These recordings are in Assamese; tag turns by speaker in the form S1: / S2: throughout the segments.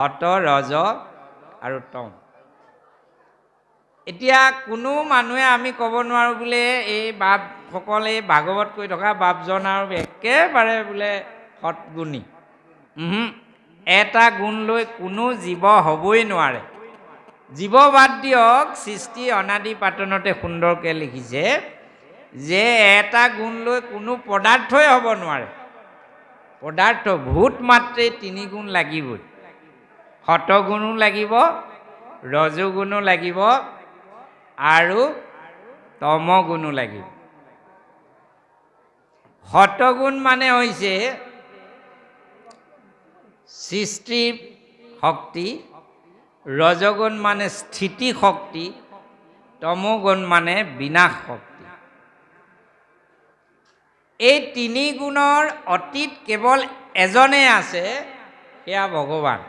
S1: সত ৰজ আৰু তম। এতিয়া কোনো মানুহে আমি ক'ব নোৱাৰোঁ বোলে এই বাপসকলে ভাগৱত কৈ থকা বাপজন আৰু একেবাৰে বোলে সৎগুণী। এটা গুণ লৈ কোনো জীৱ হ'বই নোৱাৰে। জীৱ বাদ দিয়ক, সৃষ্টি অনাদি পাতনতে সুন্দৰকৈ লিখিছে যে এটা গুণ লৈ কোনো পদাৰ্থই হ'ব নোৱাৰে। পদাৰ্থ ভূত মাত্ৰেই 3 গুণ লাগিবই। সতগুণো লাগিব, ৰজগুণো লাগিব আৰু তমগুণো লাগিব। সতগুণ মানে হৈছে সৃষ্টি শক্তি, ৰজগুণ মানে স্থিতি শক্তি, তমগুণ মানে বিনাশ শক্তি। এই 3 গুণৰ অতীত কেৱল এজনেই আছে, সেয়া ভগৱান।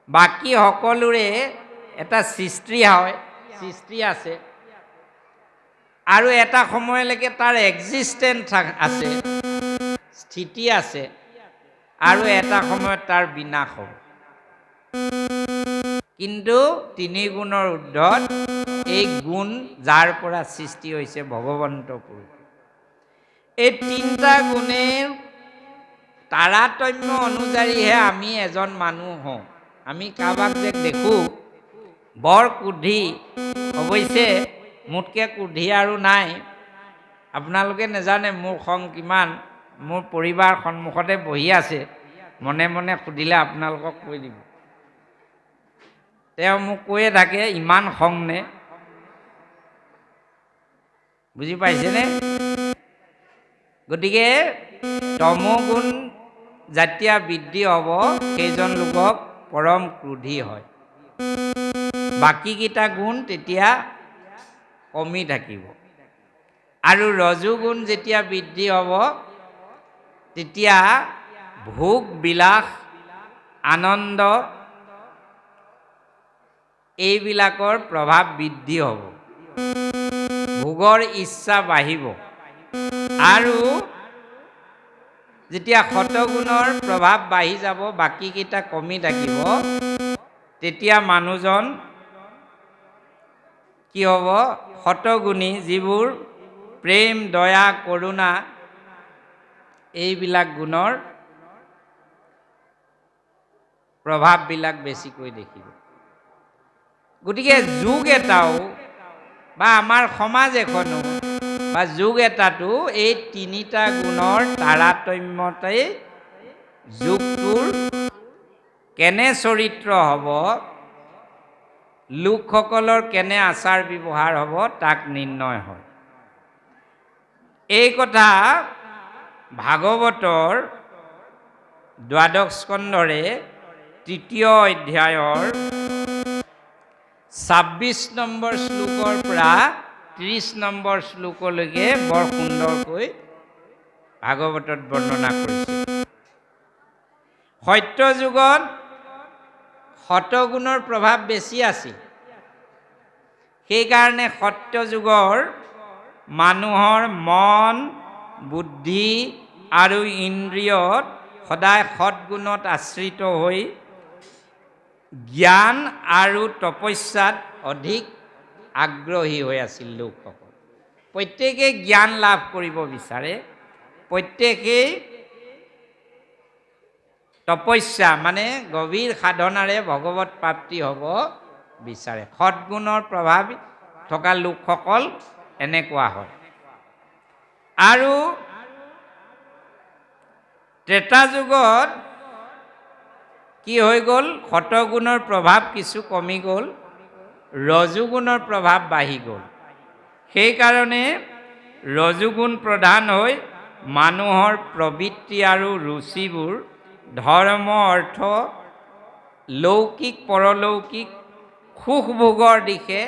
S1: বাকী সকলোৰে এটা সৃষ্টি হয়, সৃষ্টি আছে আৰু এটা সময়লৈকে তাৰ এক্সিষ্টেন্স আছে, স্থিতি আছে আৰু এটা সময়ত তাৰ বিনাশ হ'ব। কিন্তু 3 গুণৰ ঊৰ্ধ্বত এই গুণ যাৰ পৰা সৃষ্টি হৈছে ভগৱন্ত পুৰুষ। এই 3টা গুণেৰ তাৰতম্য অনুযায়ীহে আমি এজন মানুহ হওঁ। আমি কাৰোবাক যে দেখোঁ বৰ কুদ্ধি, অৱশ্যে মোতকৈ কুদ্ধি আৰু নাই। আপোনালোকে নাজানে মোৰ খং কিমান। মোৰ পৰিবাৰ সন্মুখতে বহি আছে, মনে মনে সুধিলে আপোনালোকক কৈ দিব। তেওঁ মোক কৈয়ে থাকে ইমান খং নে? বুজি পাইছেনে? গতিকে তমগুণ যেতিয়া বৃদ্ধি হ'ব সেইজন লোকক পৰম ক্ৰোধী হয়। বাকীকেইটা গুণ তেতিয়া কমি থাকিব। আৰু ৰজোগুণ যেতিয়া বৃদ্ধি হ'ব তেতিয়া ভোগ বিলাস, আনন্দ এইবিলাকৰ প্ৰভাৱ বৃদ্ধি হ'ব, ভোগৰ ইচ্ছা বাঢ়িব। আৰু যেতিয়া সতগুণৰ প্ৰভাৱ বাঢ়ি যাব, বাকীকেইটা কমি থাকিব, তেতিয়া মানুহজন কি হ'ব? সতগুণী যিবোৰ প্ৰেম, দয়া, কৰোণা এইবিলাক গুণৰ প্ৰভাৱবিলাক বেছিকৈ দেখিব। গতিকে যুগ এটাও বা আমাৰ সমাজ এখনো বা যুগ এটাতো এই 3টা গুণৰ তাৰতম্যতেই যুগটোৰ কেনে চৰিত্ৰ হ'ব, লোকসকলৰ কেনে আচাৰ ব্যৱহাৰ হ'ব তাক নিৰ্ণয় হয়। এই কথা ভাগৱতৰ 12শ স্কন্ধৰে 3য় অধ্যায়ৰ 26 নম্বৰ শ্লোকৰ পৰা 30 নম্বৰ শ্লোকলৈকে বৰ সুন্দৰকৈ ভাগৱতত বৰ্ণনা কৰিছে। সত্য যুগত সতগুণৰ প্ৰভাৱ বেছি আছিল। সেইকাৰণে সত্য যুগৰ মানুহৰ মন, বুদ্ধি আৰু ইন্দ্ৰিয়ত সদায় সৎগুণত আশ্ৰিত হৈ জ্ঞান আৰু তপস্যাত অধিক আগ্ৰহী হৈ আছিল লোকসকল। প্ৰত্যেকেই জ্ঞান লাভ কৰিব বিচাৰে, প্ৰত্যেকেই তপস্যা মানে গভীৰ সাধনাৰে ভগৱত প্ৰাপ্তি হ'ব বিচাৰে। সৎগুণৰ প্ৰভাৱ থকা লোকসকল এনেকুৱা হয়। আৰু ত্ৰেতা যুগত কি হৈ গ'ল? সতগুণৰ প্ৰভাৱ কিছু কমি গ'ল, ৰজোগুণৰ প্ৰভাৱ বাঢ়ি গ'ল। সেইকাৰণে ৰজোগুণ প্ৰধান হৈ মানুহৰ প্ৰবৃত্তি আৰু ৰুচিবোৰ ধৰ্ম, অৰ্থ, লৌকিক পৰলৌকিক সুখ ভোগৰ দিশে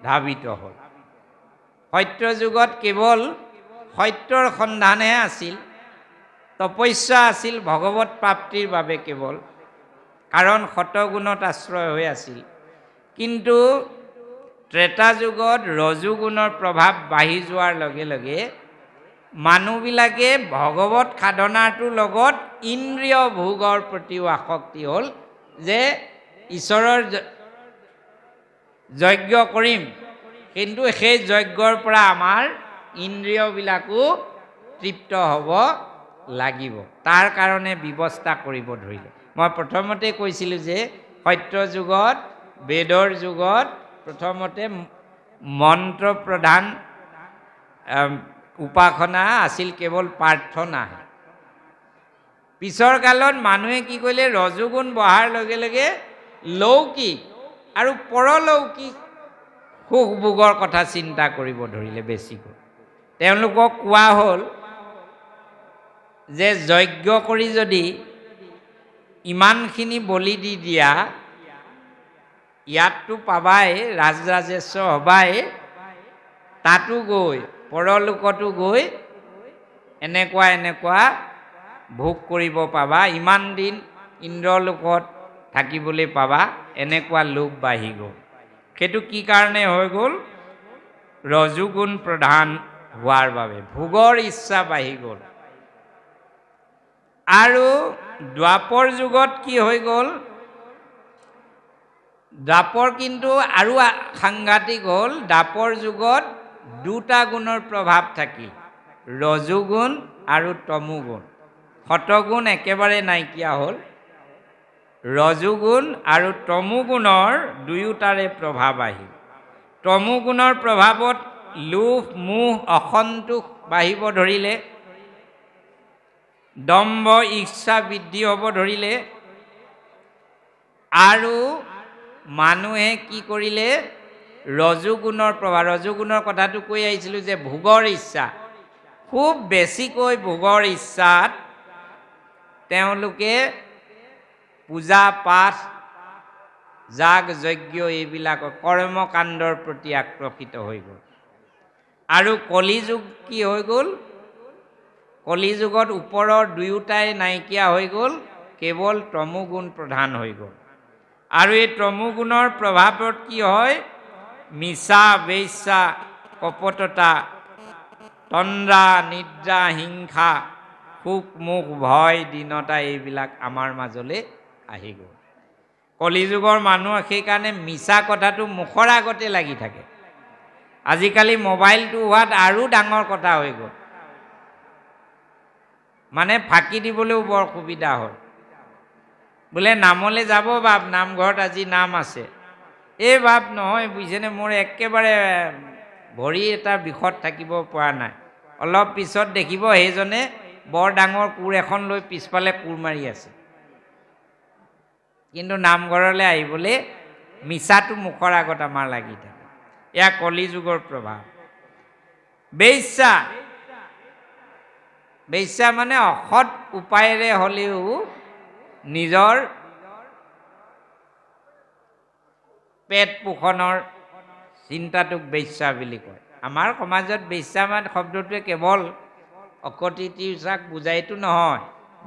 S1: ধাবিত হ'ল। সত্য যুগত কেৱল সত্যৰ সন্ধানহে আছিল, তপস্যা আছিল ভগৱত প্ৰাপ্তিৰ বাবে কেৱল, কাৰণ সতগুণত আশ্ৰয় হৈ আছিল। কিন্তু ত্ৰেতা যুগত ৰজোগুণৰ প্ৰভাৱ বাঢ়ি যোৱাৰ লগে লগে মানুহবিলাকে ভগৱত সাধনাটোৰ লগত ইন্দ্ৰিয় ভোগৰ প্ৰতিও আসক্তি হ'ল যে ঈশ্বৰৰ যজ্ঞ কৰিম, কিন্তু সেই যজ্ঞৰ পৰা আমাৰ ইন্দ্ৰিয়বিলাকো তৃপ্ত হ'ব লাগিব, তাৰ কাৰণে ব্যৱস্থা কৰিব ধৰিলে। মই প্ৰথমতে কৈছিলোঁ যে সত্য যুগত, বেদৰ যুগত প্ৰথমতে মন্ত্ৰ প্ৰধান উপাসনা আছিল, কেৱল প্ৰাৰ্থনা। পিছৰ কালত মানুহে কি কৰিলে, ৰজোগুণ বহাৰ লগে লগে লৌকিক আৰু পৰলৌকিক সুখ ভোগৰ কথা চিন্তা কৰিব ধৰিলে বেছিকৈ। তেওঁলোকক কোৱা হ'ল যে যজ্ঞ কৰি যদি ইমানখিনি বলি দি দিয়া, ইয়াততো পাবাই, ৰাজৰাজেশ্বৰ হবাই, তাতো গৈ পৰলোকতো গৈ এনেকুৱা এনেকুৱা ভোগ কৰিব পাবা, ইমান দিন ইন্দ্ৰলোকত থাকিবলৈ পাবা, এনেকুৱা লোভ বাঢ়ি গ'ল। সেইটো কি কাৰণে হৈ গ'ল? ৰজোগুণ প্ৰধান হোৱাৰ বাবে ভোগৰ ইচ্ছা বাঢ়ি গ'ল। আৰু দ্বাপৰ যুগত কি হৈ গ'ল? দ্বাপৰ কিন্তু আৰু সাংঘাতিক হ'ল, দ্বাপৰ যুগত দুটা গুণৰ প্ৰভাৱ থাকিল, ৰজোগুণ আৰু তমোগুণ। সতগুণ একেবাৰে নাইকিয়া হ'ল, ৰজোগুণ আৰু তমোগুণৰ দুয়োটাৰে প্ৰভাৱ আহিল। তমোগুণৰ প্ৰভাৱত লোভ, মোহ, অসন্তোষ বাঢ়িব ধৰিলে, দম্ভ ইচ্ছা বৃদ্ধি হ'ব ধৰিলে, আৰু মানুহে কি কৰিলে, ৰজোগুণৰ প্ৰভাৱ, ৰজোগুণৰ কথাটো কৈ আহিছিলোঁ যে ভোগৰ ইচ্ছা, খুব বেছিকৈ ভোগৰ ইচ্ছাত তেওঁলোকে পূজা পাঠ, যাগ যজ্ঞ এইবিলাক কৰ্মকাণ্ডৰ প্ৰতি আকৰ্ষিত হৈ গ'ল। আৰু কলিযুগ কি হৈ গ'ল? কলিযুগত ওপৰৰ দুয়োটাই নাইকিয়া হৈ গ'ল, কেৱল তমোগুণ প্ৰধান হৈ গ'ল। আৰু এই তমোগুণৰ প্ৰভাৱত কি হয়? মিছা, বেশ্যা, কপটতা, তন্দ্ৰা, নিদ্ৰা, হিংসা, সুখ, মুখ, ভয়, দীনতা এইবিলাক আমাৰ মাজলৈ আহি গ'ল। কলিযুগৰ মানুহ সেইকাৰণে মিছা কথাটো মুখৰ আগতে লাগি থাকে। আজিকালি মোবাইলটো হোৱাত আৰু ডাঙৰ কথা হৈ গ'ল, মানে ফাঁকি দিবলৈও বৰ সুবিধা হ'ল। বোলে নামলৈ যাব বাপ, নামঘৰত আজি নাম আছে। এই বাপ নহয়, বুজিছেনে, মোৰ একেবাৰে ভৰি এটা বিষত থাকিব পৰা নাই। অলপ পিছত দেখিব সেইজনে বৰ ডাঙৰ কোৰ এখন লৈ পিছফালে কোৰ মাৰি আছে। কিন্তু নামঘৰলৈ আহিবলৈ মিছাটো মুখৰ আগত আমাৰ লাগি থাকে। এয়া কলিযুগৰ প্ৰভাৱ। বেশ্যা, বেশ্যা মানে অসৎ উপায়েৰে হ'লেও নিজৰ পেট পোষণৰ চিন্তাটোক বেশ্যা বুলি কয়। আমাৰ সমাজত বেশ্যা মানে শব্দটোৱে কেৱল অকৃতিত্বক বুজাইতো নহয়।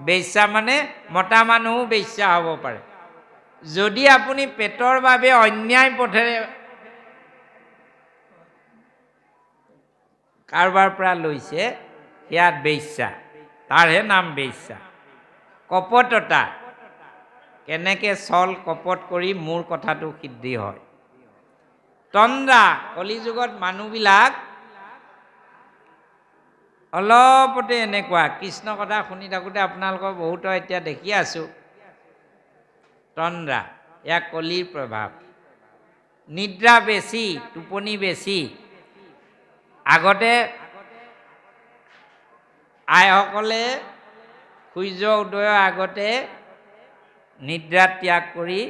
S1: বেশ্যা মানে মতা মানুহো বেশ্যা হ'ব পাৰে। যদি আপুনি পেটৰ বাবে অন্যায় পথেৰে কাৰোবাৰ পৰা লৈছে, সেয়া বেশ্যা, তাৰহে নাম বেশ্যা। কপটতা, কেনেকে ছল কপট কৰি মোৰ কথাটো সিদ্ধি হয়। তন্দ্ৰা, কলিযুগত মানুহবিলাক অলপতে এনেকুৱা, কৃষ্ণ কথা শুনি থাকোঁতে আপোনালোকৰ বহুতৰ এতিয়া দেখি আছোঁ, তন্দ্ৰা, এয়া কলিৰ প্ৰভাৱ। নিদ্ৰা বেছি, টোপনি বেছি। আগতে আইসকলে সূৰ্য উদয়ৰ আগতে নিদ্ৰা ত্যাগ কৰি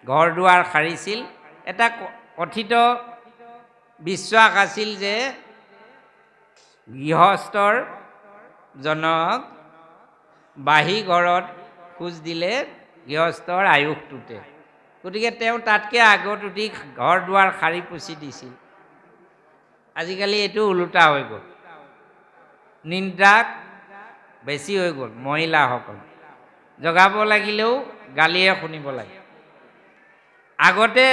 S1: ঘৰ দুৱাৰ সাৰিছিল। এটা কথিত বিশ্বাস আছিল যে গৃহস্থৰ জনক বাঁহী ঘৰত খোজ দিলে গৃহস্থৰ আয়ুস টুটে, গতিকে তেওঁ তাতকৈ আগত উঠি ঘৰ দুৱাৰ সাৰি পুচি দিছিল। আজিকালি এইটো ওলোটা হৈ গ'ল, নিদ্ৰা বেছি হৈ গ'ল। মহিলাসকল জগাব লাগিলেও গালিয়ে শুনিব লাগে। আগতে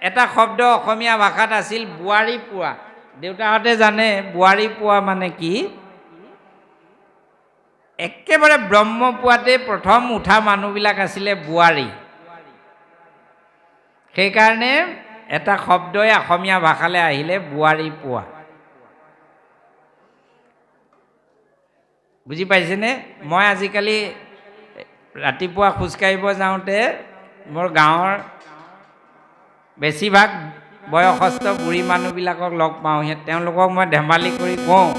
S1: এটা শব্দ অসমীয়া ভাষাত আছিল বোৱাৰী পোৱা। দেউতাহঁতে জানে বোৱাৰী পোৱা মানে কি? একেবাৰে ব্ৰহ্মপুৱাতে প্ৰথম উঠা মানুহবিলাক আছিলে বোৱাৰী। সেইকাৰণে এটা শব্দই অসমীয়া ভাষালৈ আহিলে বোৱাৰী পোৱা। বুজি পাইছেনে? মই আজিকালি ৰাতিপুৱা খোজকাঢ়িব যাওঁতে মোৰ গাঁৱৰ বেছিভাগ বয়সস্থ বুঢ়ী মানুহবিলাকক লগ পাওঁ। তেওঁলোকক মই ধেমালি কৰি কওঁ,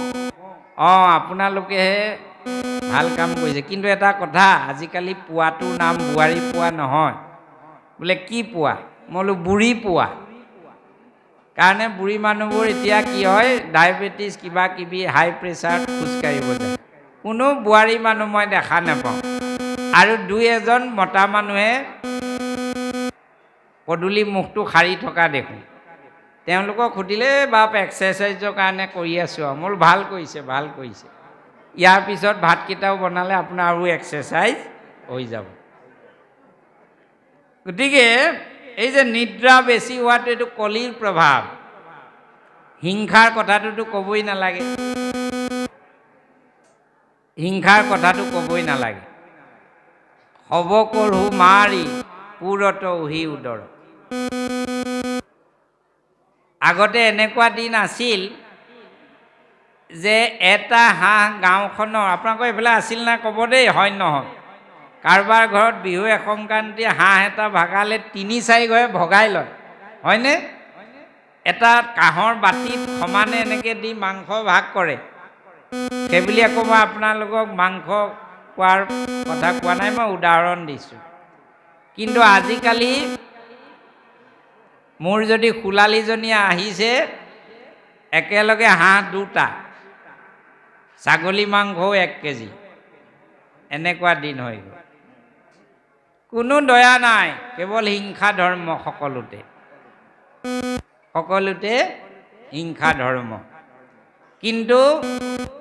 S1: অঁ আপোনালোকেহে ভাল কাম কৰিছে, কিন্তু এটা কথা, আজিকালি পোৱাটোৰ নাম বোৱাৰী পোৱা নহয়। বোলে কি পোৱা? মই বোলো বুঢ়ী পোৱা। কাৰণে বুঢ়ী মানুহবোৰ এতিয়া কি হয়, ডায়েবেটিছ কিবা কিবি হাই প্ৰেছাৰত খোজকাঢ়িব যায়। কোনো বোৱাৰী মানুহ মই দেখা নাপাওঁ। আৰু দুই এজন মতা মানুহে পদূলি মুখটো সাৰি থকা দেখোঁ। তেওঁলোকক সুধিলে বাপ এক্সাৰচাইজৰ কাৰণে কৰি আছোঁ আৰু। মোৰ ভাল কৰিছে, ভাল কৰিছে। ইয়াৰ পিছত ভাতকেইটাও বনালে আপোনাৰ আৰু এক্সাৰচাইজ হৈ যাব। গতিকে এই যে নিদ্ৰা বেছি হোৱাটো এইটো কলিৰ প্ৰভাৱ। হিংসাৰ কথাটোতো ক'বই নালাগে, হিংসাৰ কথাটো ক'বই নালাগে। হব কৰহু মাৰি পুৰত উহি উদৰ। আগতে এনেকুৱা দিন আছিল যে এটা হাঁহ গাঁওখনৰ, আপোনালোকৰ এইফালে আছিল না ক'ব দেই, হয় নহয়? কাৰোবাৰ ঘৰত বিহু সংক্ৰান্তি হাঁহ এটা ভাগালে ৩-৪ ঘৰে ভগাই লয়, হয়নে? এটা কাঁহৰ বাতিত সমানে এনেকৈ দি মাংস ভাগ কৰে। সেইবুলি আকৌ মই আপোনালোকক মাংস খোৱাৰ কথা কোৱা নাই, মই উদাহৰণ দিছোঁ। কিন্তু আজিকালি মোৰ যদি খুলালীজনী আহিছে, একেলগে হাঁহ 2টা, ছাগলী মাংসও 1 কেজি, এনেকুৱা দিন হৈ গ'ল। কোনো দয়া নাই, কেৱল হিংসা ধৰ্ম সকলোতে, সকলোতে হিংসা ধৰ্ম। কিন্তু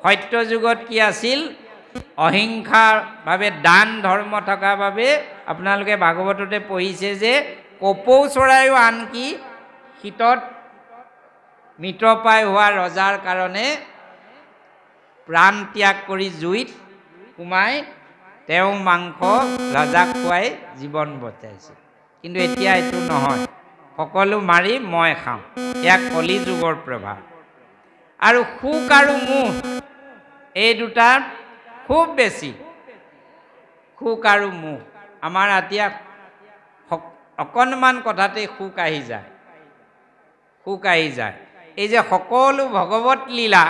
S1: সত্য যুগত কি আছিল? অহিংসাৰ বাবে দান ধৰ্ম থকাৰ বাবে আপোনালোকে ভাগৱততে পঢ়িছে যে কপৌ চৰাইও আনকি শীতত মৃতপ্ৰায় হোৱা ৰজাৰ কাৰণে প্ৰাণ ত্যাগ কৰি জুইত সোমাই তেওঁ মাংস ৰজাক খুৱাই জীৱন বচাইছে। কিন্তু এতিয়া এইটো নহয়, সকলো মাৰি মই খাওঁ। এয়া কলি যুগৰ প্ৰভাৱ। আৰু সুখ আৰু মোহ এই দুটা খুব বেছি। সুখ আৰু মোহ আমাৰ এতিয়া অকণমান কথাতে সুখ আহি যায়, সুখ আহি যায়। এই যে সকলো ভগৱত লীলা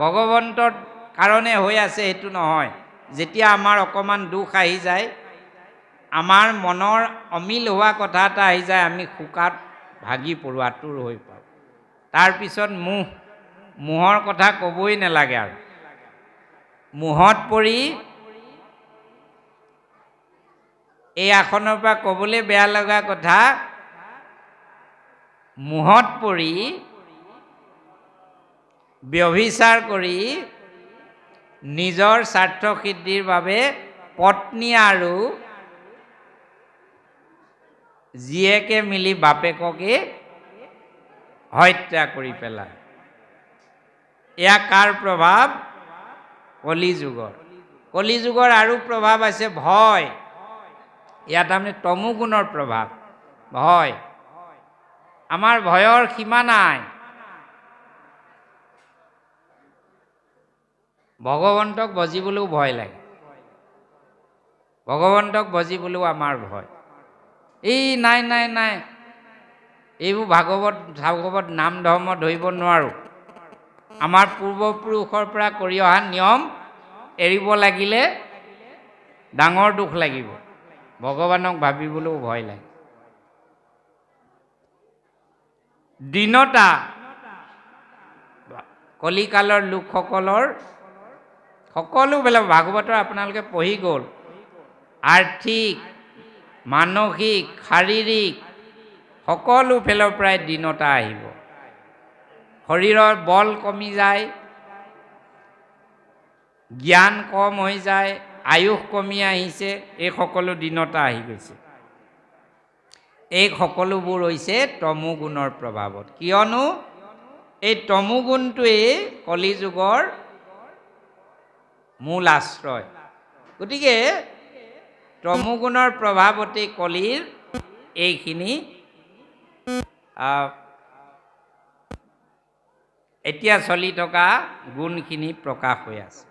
S1: ভগৱন্তৰ কাৰণে হৈ আছে সেইটো নহয়। যেতিয়া আমাৰ অকণমান দুখ আহি যায়, আমাৰ মনৰ অমিল হোৱা কথা এটা আহি যায়, আমি শোকাত ভাগি পৰোঁ, আঁতুৰ হৈ পাওঁ। তাৰপিছত মোহৰ কথা ক'বই নালাগে আৰু। মোহত পৰি এই আসনৰ পৰা ক'বলৈ বেয়া লগা কথা, মোহত পৰি ব্যভিচাৰ কৰি নিজৰ স্বাৰ্থ সিদ্ধিৰ বাবে পত্নী আৰু জীয়েকে মিলি বাপেককে হত্যা কৰি পেলায়। এয়া কাৰ প্ৰভাৱ? কলি যুগৰ। কলি যুগৰ আৰু প্ৰভাৱ আছে ভয়। ইয়াত তাৰমানে তমো গুণৰ প্ৰভাৱ, ভয়। আমাৰ ভয়ৰ সীমা নাই। ভগৱন্তক ভজিবলৈও ভয় লাগে, ভগৱন্তক ভজিবলৈও আমাৰ ভয়। এই নাই নাই নাই, এইবোৰ ভাগৱত নাম ধৰ্ম ধৰিব নোৱাৰোঁ। আমাৰ পূৰ্বপুৰুষৰ পৰা কৰি অহা নিয়ম এৰিব লাগিলে ডাঙৰ দুখ লাগিব। ভগৱানক ভাবিবলৈও ভয় লাগে। দীনতা কলিকালৰ লোকসকলৰ সকলোবিলাক ভাগৱতৰ আপোনালোকে পঢ়ি গ'ল। আৰ্থিক, মানসিক, শাৰীৰিক সকলো ফালৰ পৰাই দীনতা আহিব। শৰীৰৰ বল কমি যায়, জ্ঞান কম হৈ যায়, আয়ুস কমি আহিছে, এই সকলো দীনতা আহি গৈছে। এই সকলোবোৰ হৈছে তমো গুণৰ প্ৰভাৱত। কিয়নো এই তমো গুণটোৱেই কলি যুগৰ মূল আশ্ৰয়। গতিকে তমোগুণৰ প্ৰভাৱতে কলিৰ এইখিনি এতিয়া চলি থকা গুণখিনি প্ৰকাশ হৈ আছে।